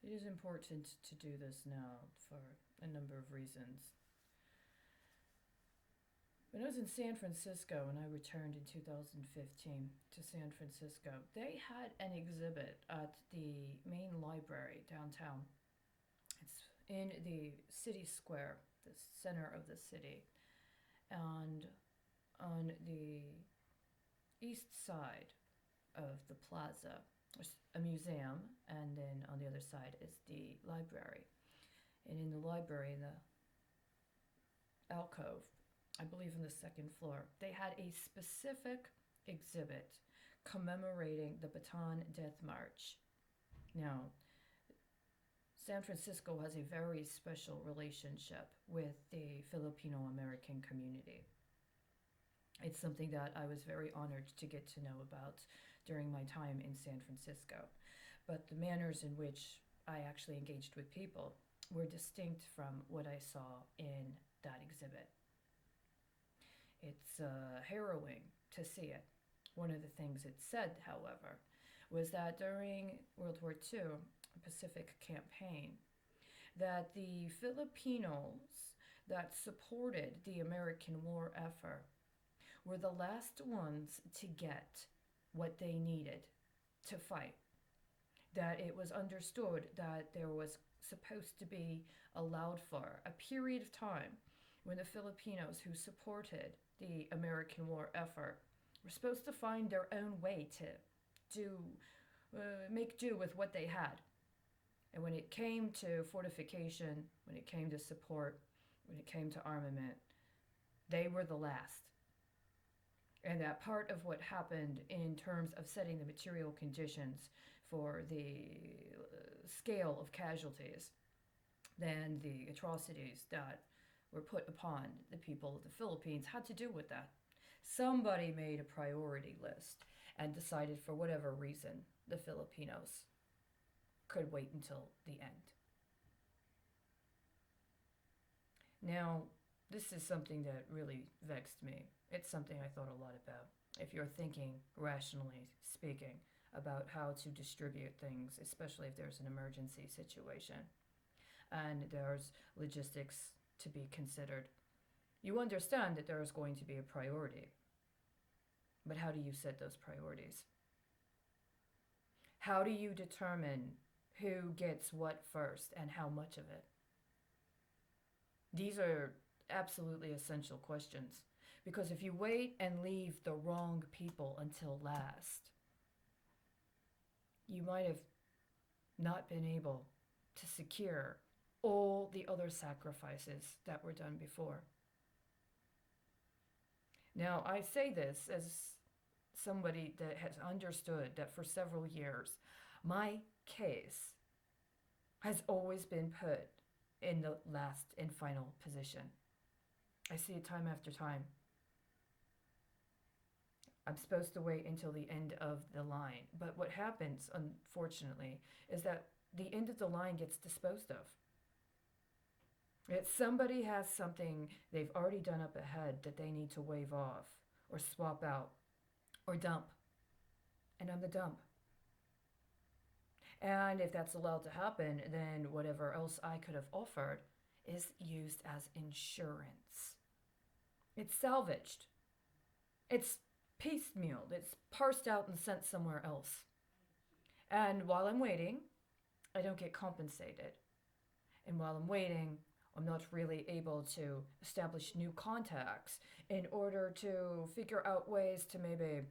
It is important to do this now for a number of reasons. When I was in San Francisco and I returned in 2015 to San Francisco, they had an exhibit at the main library downtown. It's in the city square, the center of the city. And on the east side of the plaza, there's a museum, and then on the other side is the library. And in the library, in the alcove, I believe on the second floor, they had a specific exhibit commemorating the Bataan Death March. Now, San Francisco has a very special relationship with the Filipino American community. It's something that I was very honored to get to know about during my time in San Francisco. But the manners in which I actually engaged with people were distinct from what I saw in that exhibit. It's harrowing to see it. One of the things it said, however, was that during World War II, Pacific Campaign, that the Filipinos that supported the American war effort were the last ones to get what they needed to fight. That it was understood that there was supposed to be allowed for a period of time when the Filipinos who supported the American war effort were supposed to find their own way to do make do with what they had. And when it came to fortification, when it came to support, when it came to armament, they were the last. And that part of what happened in terms of setting the material conditions for the scale of casualties, then the atrocities that were put upon the people of the Philippines had to do with that. Somebody made a priority list and decided, for whatever reason, the Filipinos could wait until the end. Now, this is something that really vexed me. It's something I thought a lot about. If you're thinking, rationally speaking, about how to distribute things, especially if there's an emergency situation and there's logistics to be considered, you understand that there is going to be a priority. But how do you set those priorities? How do you determine who gets what first and how much of it? These are absolutely essential questions, because if you wait and leave the wrong people until last, you might have not been able to secure all the other sacrifices that were done before. Now, I say this as somebody that has understood that for several years, my case has always been put in the last and final position. I see it time after time. I'm supposed to wait until the end of the line. But what happens, unfortunately, is that the end of the line gets disposed of. That somebody has something they've already done up ahead that they need to wave off or swap out or dump. And I'm the dump. And if that's allowed to happen, then whatever else I could have offered is used as insurance. It's salvaged. It's piecemealed. It's parsed out and sent somewhere else. And while I'm waiting, I don't get compensated. And while I'm waiting, I'm not really able to establish new contacts in order to figure out ways to maybe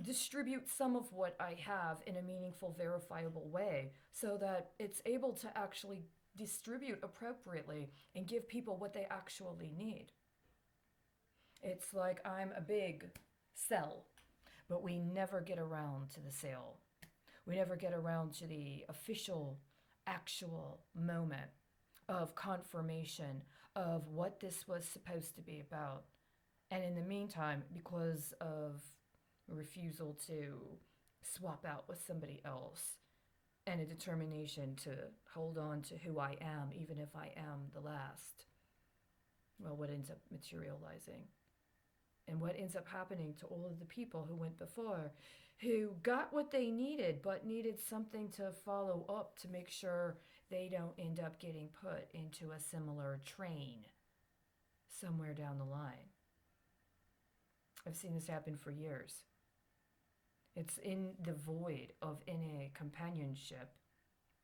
distribute some of what I have in a meaningful, verifiable way so that it's able to actually distribute appropriately and give people what they actually need. It's like I'm a big sell, but we never get around to the sale. We never get around to the official, actual moment of confirmation of what this was supposed to be about. And in the meantime, because of refusal to swap out with somebody else and a determination to hold on to who I am, even if I am the last, well, what ends up materializing? And what ends up happening to all of the people who went before, who got what they needed but needed something to follow up to make sure they don't end up getting put into a similar train somewhere down the line. I've seen this happen for years. It's in the void of any companionship,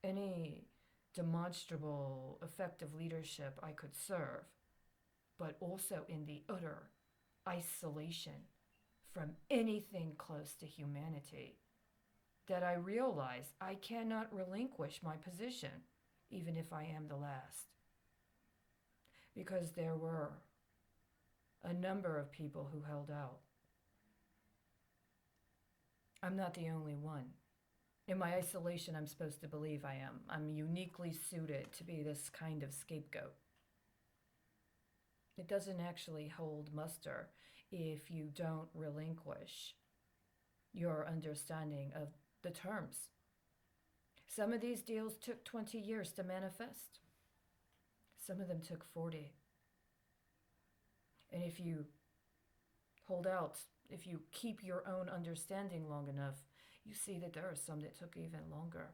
any demonstrable, effective leadership I could serve, but also in the utter isolation from anything close to humanity, that I realize I cannot relinquish my position, even if I am the last. Because there were a number of people who held out. I'm not the only one. In my isolation, I'm supposed to believe I am. I'm uniquely suited to be this kind of scapegoat. It doesn't actually hold muster if you don't relinquish your understanding of the terms. Some of these deals took 20 years to manifest. Some of them took 40. And if you hold out, if you keep your own understanding long enough, you see that there are some that took even longer.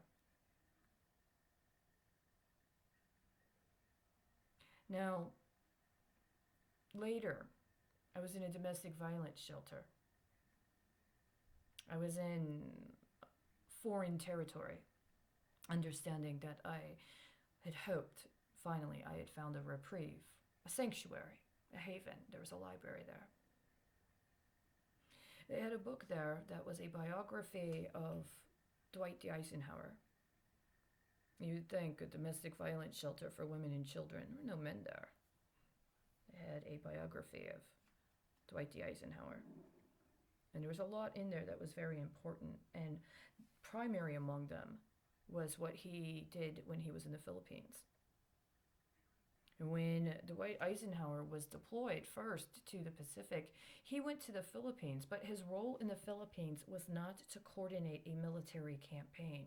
Now, later, I was in a domestic violence shelter. I was in foreign territory, understanding that I had hoped, finally, I had found a reprieve, a sanctuary, a haven. There was a library there. They had a book there that was a biography of Dwight D. Eisenhower. You'd think a domestic violence shelter for women and children. There were no men there. They had a biography of Dwight D. Eisenhower. And there was a lot in there that was very important. And primary among them was what he did when he was in the Philippines. When Dwight Eisenhower was deployed first to the Pacific, he went to the Philippines, but his role in the Philippines was not to coordinate a military campaign.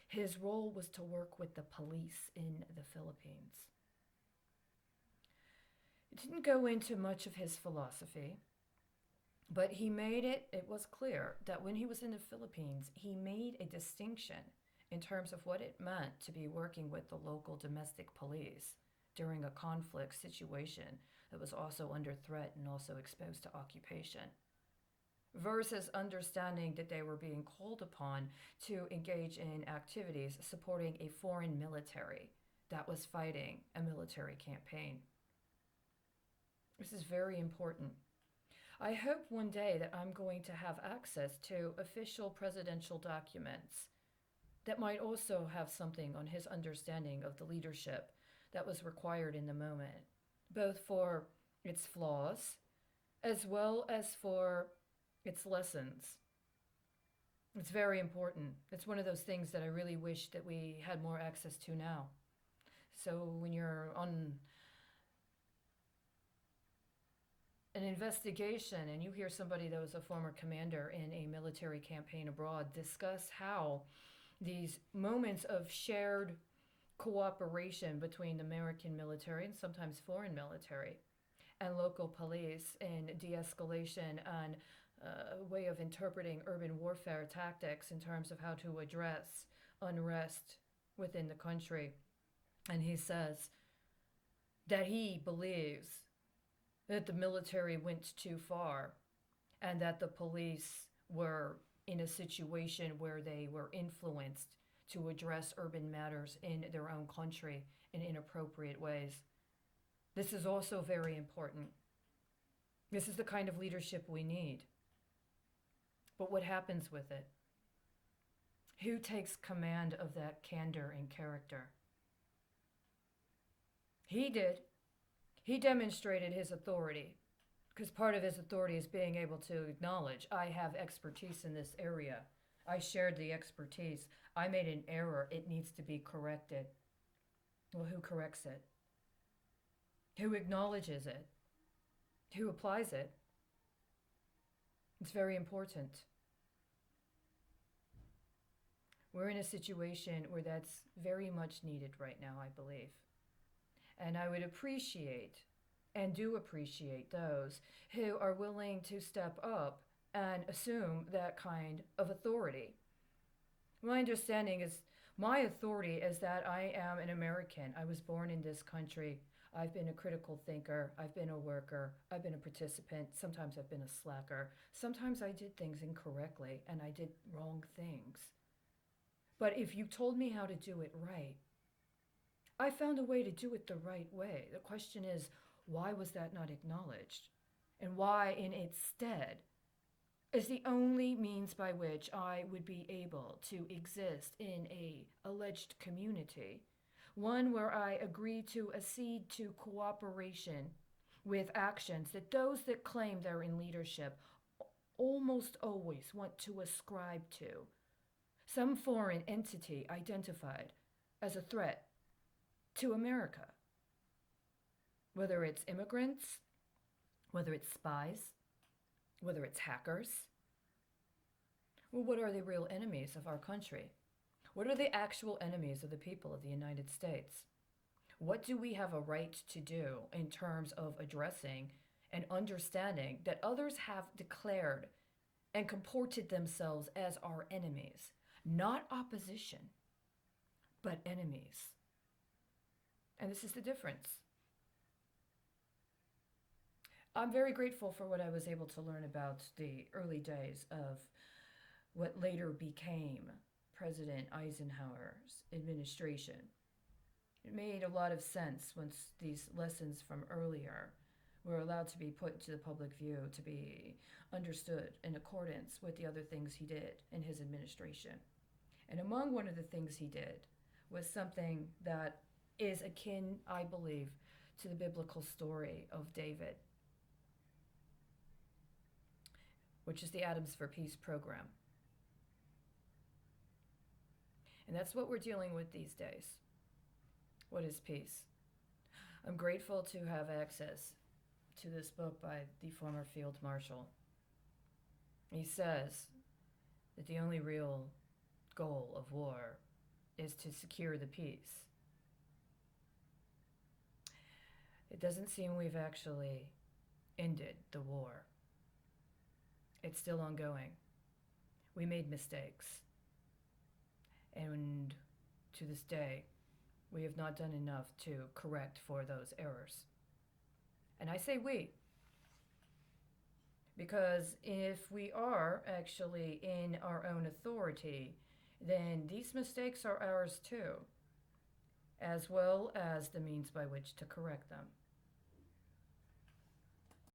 His role was to work with the police in the Philippines. It didn't go into much of his philosophy, but it was clear that when he was in the Philippines, he made a distinction in terms of what it meant to be working with the local domestic police during a conflict situation that was also under threat and also exposed to occupation, versus understanding that they were being called upon to engage in activities supporting a foreign military that was fighting a military campaign. This is very important. I hope one day that I'm going to have access to official presidential documents that might also have something on his understanding of the leadership that was required in the moment, both for its flaws as well as for its lessons. It's very important. It's one of those things that I really wish that we had more access to now. So when you're on an investigation and you hear somebody that was a former commander in a military campaign abroad discuss how these moments of shared cooperation between the American military and sometimes foreign military and local police in de-escalation and a way of interpreting urban warfare tactics in terms of how to address unrest within the country. And he says that he believes that the military went too far and that the police were in a situation where they were influenced to address urban matters in their own country in inappropriate ways. This is also very important. This is the kind of leadership we need. But what happens with it? Who takes command of that candor and character? He did. He demonstrated his authority, because part of his authority is being able to acknowledge, I have expertise in this area. I shared the expertise. I made an error. It needs to be corrected. Well, who corrects it? Who acknowledges it? Who applies it? It's very important. We're in a situation where that's very much needed right now, I believe. And I would appreciate and do appreciate those who are willing to step up and assume that kind of authority. My understanding is my authority is that I am an American. I was born in this country. I've been a critical thinker. I've been a worker. I've been a participant. Sometimes I've been a slacker. Sometimes I did things incorrectly and I did wrong things. But if you told me how to do it right, I found a way to do it the right way. The question is, why was that not acknowledged? And why, in its stead, is the only means by which I would be able to exist in a alleged community, one where I agree to accede to cooperation with actions that those that claim they're in leadership almost always want to ascribe to some foreign entity identified as a threat to America, whether it's immigrants, whether it's spies, whether it's hackers. Well, what are the real enemies of our country? What are the actual enemies of the people of the United States? What do we have a right to do in terms of addressing and understanding that others have declared and comported themselves as our enemies? Not opposition, but enemies. And this is the difference. I'm very grateful for what I was able to learn about the early days of what later became President Eisenhower's administration. It made a lot of sense once these lessons from earlier were allowed to be put into the public view, to be understood in accordance with the other things he did in his administration. And among one of the things he did was something that is akin, I believe, to the biblical story of David, which is the Atoms for Peace program. And that's what we're dealing with these days. What is peace? I'm grateful to have access to this book by the former Field Marshal. He says that the only real goal of war is to secure the peace. It doesn't seem we've actually ended the war. It's still ongoing. We made mistakes. And to this day, we have not done enough to correct for those errors. And I say we, because if we are actually in our own authority, then these mistakes are ours too, as well as the means by which to correct them.